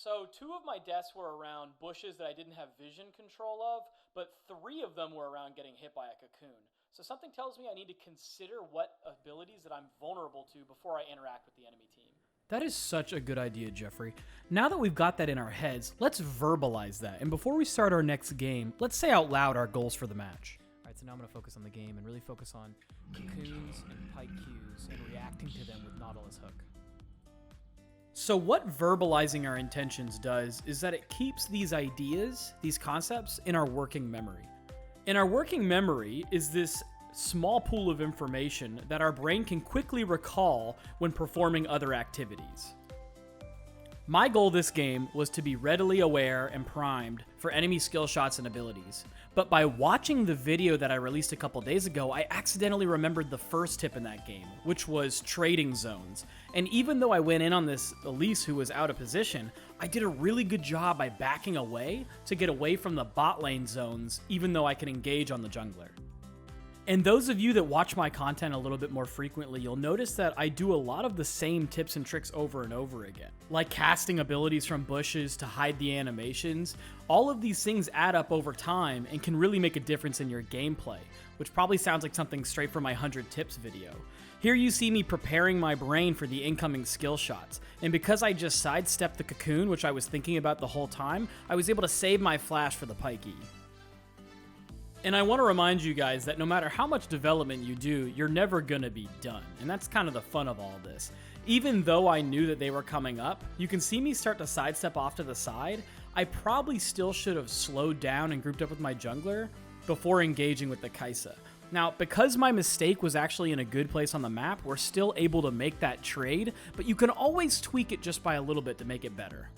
So 2 of my deaths were around bushes that I didn't have vision control of, but 3 of them were around getting hit by a cocoon. So something tells me I need to consider what abilities that I'm vulnerable to before I interact with the enemy team. That is such a good idea, Jeffrey. Now that we've got that in our heads, let's verbalize that. And before we start our next game, let's say out loud our goals for the match. All right, so now I'm going to focus on the game and really focus on cocoons and pike cues and reacting to them with Nautilus Hook. So what verbalizing our intentions does is that it keeps these ideas, these concepts, in our working memory. And our working memory is this small pool of information that our brain can quickly recall when performing other activities. My goal this game was to be readily aware and primed for enemy skill shots and abilities, but by watching the video that I released a couple days ago, I accidentally remembered the first tip in that game, which was trading zones. And even though I went in on this Elise who was out of position, I did a really good job by backing away to get away from the bot lane zones, even though I can engage on the jungler. And those of you that watch my content a little bit more frequently, you'll notice that I do a lot of the same tips and tricks over and over again. Like casting abilities from bushes to hide the animations. All of these things add up over time and can really make a difference in your gameplay, which probably sounds like something straight from my 100 tips video. Here you see me preparing my brain for the incoming skill shots, and because I just sidestepped the cocoon, which I was thinking about the whole time, I was able to save my flash for the pikey. And I want to remind you guys that no matter how much development you do, you're never gonna be done. And that's kind of the fun of all this. Even though I knew that they were coming up, you can see me start to sidestep off to the side. I probably still should have slowed down and grouped up with my jungler before engaging with the Kai'Sa. Now, because my mistake was actually in a good place on the map, we're still able to make that trade, but you can always tweak it just by a little bit to make it better.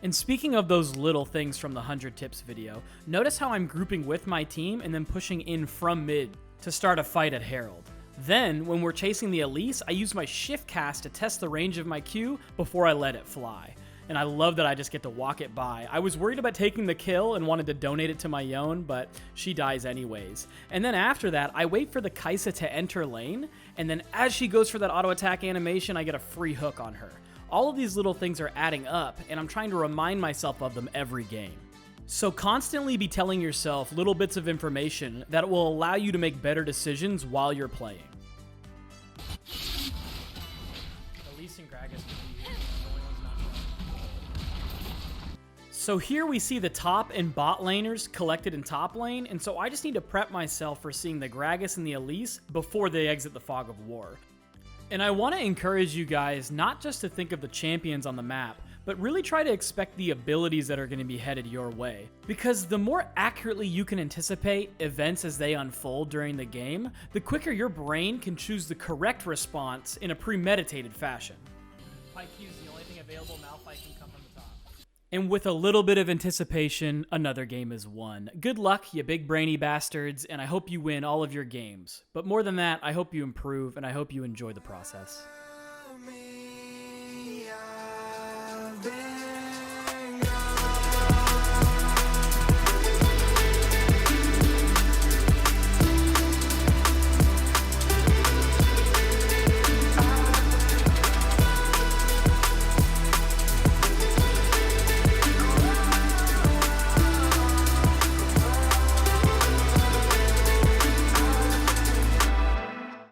And speaking of those little things from the 100 tips video, notice how I'm grouping with my team and then pushing in from mid to start a fight at Herald. Then, when we're chasing the Elise, I use my shift cast to test the range of my Q before I let it fly. And I love that I just get to walk it by. I was worried about taking the kill and wanted to donate it to my Yone, but she dies anyways. And then after that, I wait for the Kai'Sa to enter lane, and then as she goes for that auto attack animation, I get a free hook on her. All of these little things are adding up, and I'm trying to remind myself of them every game. So constantly be telling yourself little bits of information that will allow you to make better decisions while you're playing. Elise and Gragas can be here. The only one's not. So here we see the top and bot laners collected in top lane, and so I just need to prep myself for seeing the Gragas and the Elise before they exit the Fog of War. And I want to encourage you guys not just to think of the champions on the map, but really try to expect the abilities that are going to be headed your way. Because the more accurately you can anticipate events as they unfold during the game, the quicker your brain can choose the correct response in a premeditated fashion. Pike Q is the only thing available, Malphite can come from the top. And with a little bit of anticipation, another game is won. Good luck, you big brainy bastards, and I hope you win all of your games. But more than that, I hope you improve, and I hope you enjoy the process.